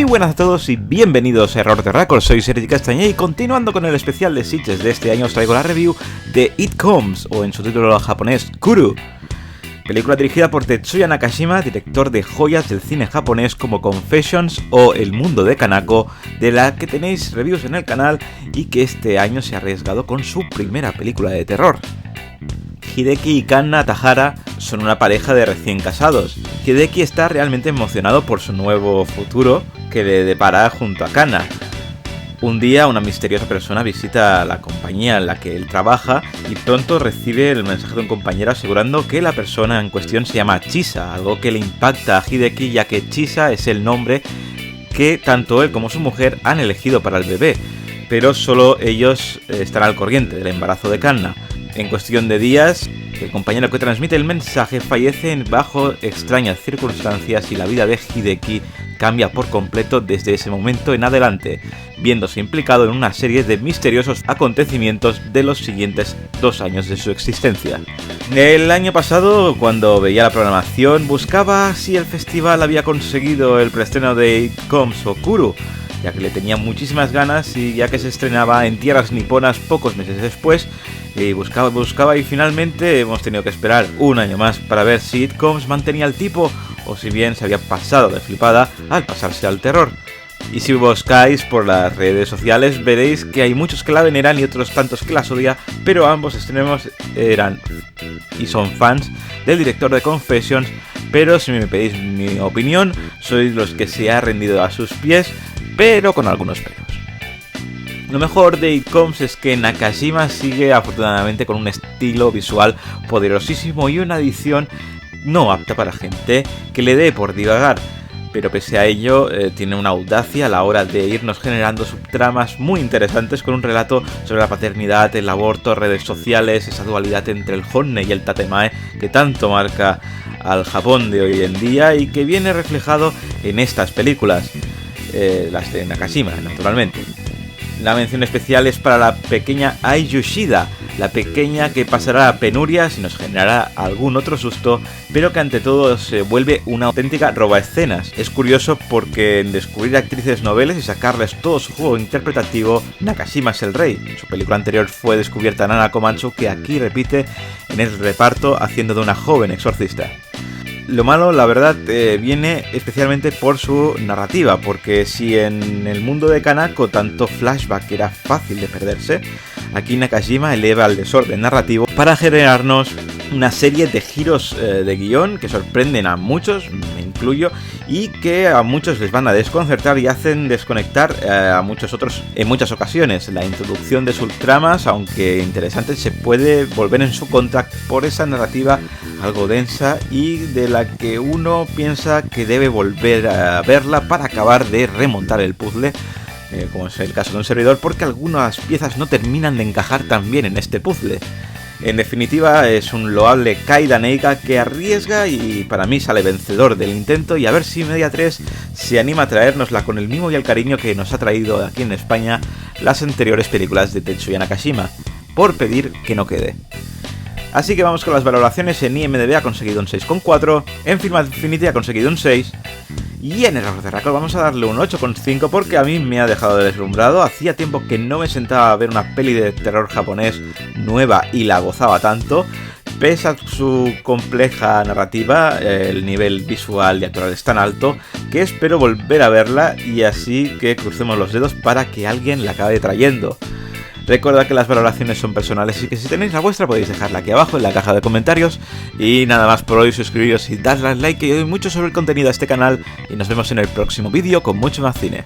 buenas a todos y bienvenidos a Error de Record, soy Sergi Castañé y continuando con el especial de Sitges de este año os traigo la review de It Comes, o en su título japonés, Kuru. Película dirigida por Tetsuya Nakashima, director de joyas del cine japonés como Confessions o El mundo de Kanako, de la que tenéis reviews en el canal y que este año se ha arriesgado con su primera película de terror. Hideki y Kanna Tahara son una pareja de recién casados. Hideki está realmente emocionado por su nuevo futuro que le depara junto a Kanna. Un día una misteriosa persona visita la compañía en la que él trabaja y pronto recibe el mensaje de un compañero asegurando que la persona en cuestión se llama Chisa, algo que le impacta a Hideki ya que Chisa es el nombre que tanto él como su mujer han elegido para el bebé, pero solo ellos están al corriente del embarazo de Kanna. En cuestión de días, el compañero que transmite el mensaje fallece bajo extrañas circunstancias y la vida de Hideki cambia por completo desde ese momento en adelante, viéndose implicado en una serie de misteriosos acontecimientos de los siguientes 2 años de su existencia. El año pasado, cuando veía la programación, buscaba si el festival había conseguido el preestreno de It Comes o Kuru, ya que le tenía muchísimas ganas y ya que se estrenaba en tierras niponas pocos meses después, y buscaba y finalmente hemos tenido que esperar un año más para ver si It Comes mantenía el tipo o si bien se había pasado de flipada al pasarse al terror. Y si buscáis por las redes sociales veréis que hay muchos que la veneran y otros tantos que las odia, pero ambos extremos eran y son fans del director de Confessions, pero si me pedís mi opinión, sois los que se ha rendido a sus pies, pero con algunos peros. Lo mejor de It Comes es que Nakashima sigue afortunadamente con un estilo visual poderosísimo y una edición no apta para gente que le dé por divagar, pero pese a ello tiene una audacia a la hora de irnos generando subtramas muy interesantes con un relato sobre la paternidad, el aborto, redes sociales, esa dualidad entre el honne y el tatemae que tanto marca al Japón de hoy en día y que viene reflejado en estas películas, las de Nakashima naturalmente. La mención especial es para la pequeña Ai Yoshida, la pequeña que pasará penurias y nos generará algún otro susto, pero que ante todo se vuelve una auténtica robaescenas. Es curioso porque en descubrir actrices noveles y sacarles todo su juego interpretativo, Nakashima es el rey. En su película anterior fue descubierta Nana Komatsu, que aquí repite en el reparto haciendo de una joven exorcista. Lo malo, la verdad, viene especialmente por su narrativa, porque si en el mundo de Kanako tanto flashback era fácil de perderse, aquí Nakashima eleva el desorden narrativo para generarnos una serie de giros de guión que sorprenden a muchos, me incluyo, y que a muchos les van a desconcertar y hacen desconectar a muchos otros en muchas ocasiones. La introducción de subtramas, aunque interesante, se puede volver en su contra por esa narrativa algo densa y de la que uno piensa que debe volver a verla para acabar de remontar el puzzle, como es el caso de un servidor, porque algunas piezas no terminan de encajar tan bien en este puzzle. En definitiva, es un loable Kaida Neika que arriesga y para mí sale vencedor del intento, y a ver si Media 3 se anima a traérnosla con el mimo y el cariño que nos ha traído aquí en España las anteriores películas de Tetsuya Nakashima, por pedir que no quede. Así que vamos con las valoraciones. En IMDb ha conseguido un 6,4, en Film Affinity ha conseguido un 6, y en Error de Record vamos a darle un 8,5 porque a mí me ha dejado deslumbrado. Hacía tiempo que no me sentaba a ver una peli de terror japonés nueva y la gozaba tanto. Pese a su compleja narrativa, el nivel visual y actoral es tan alto que espero volver a verla, y así que crucemos los dedos para que alguien la acabe trayendo. Recordad que las valoraciones son personales y que si tenéis la vuestra podéis dejarla aquí abajo en la caja de comentarios. Y nada más por hoy, suscribiros y darle al like, que yo doy mucho sobre el contenido de este canal, y nos vemos en el próximo vídeo con mucho más cine.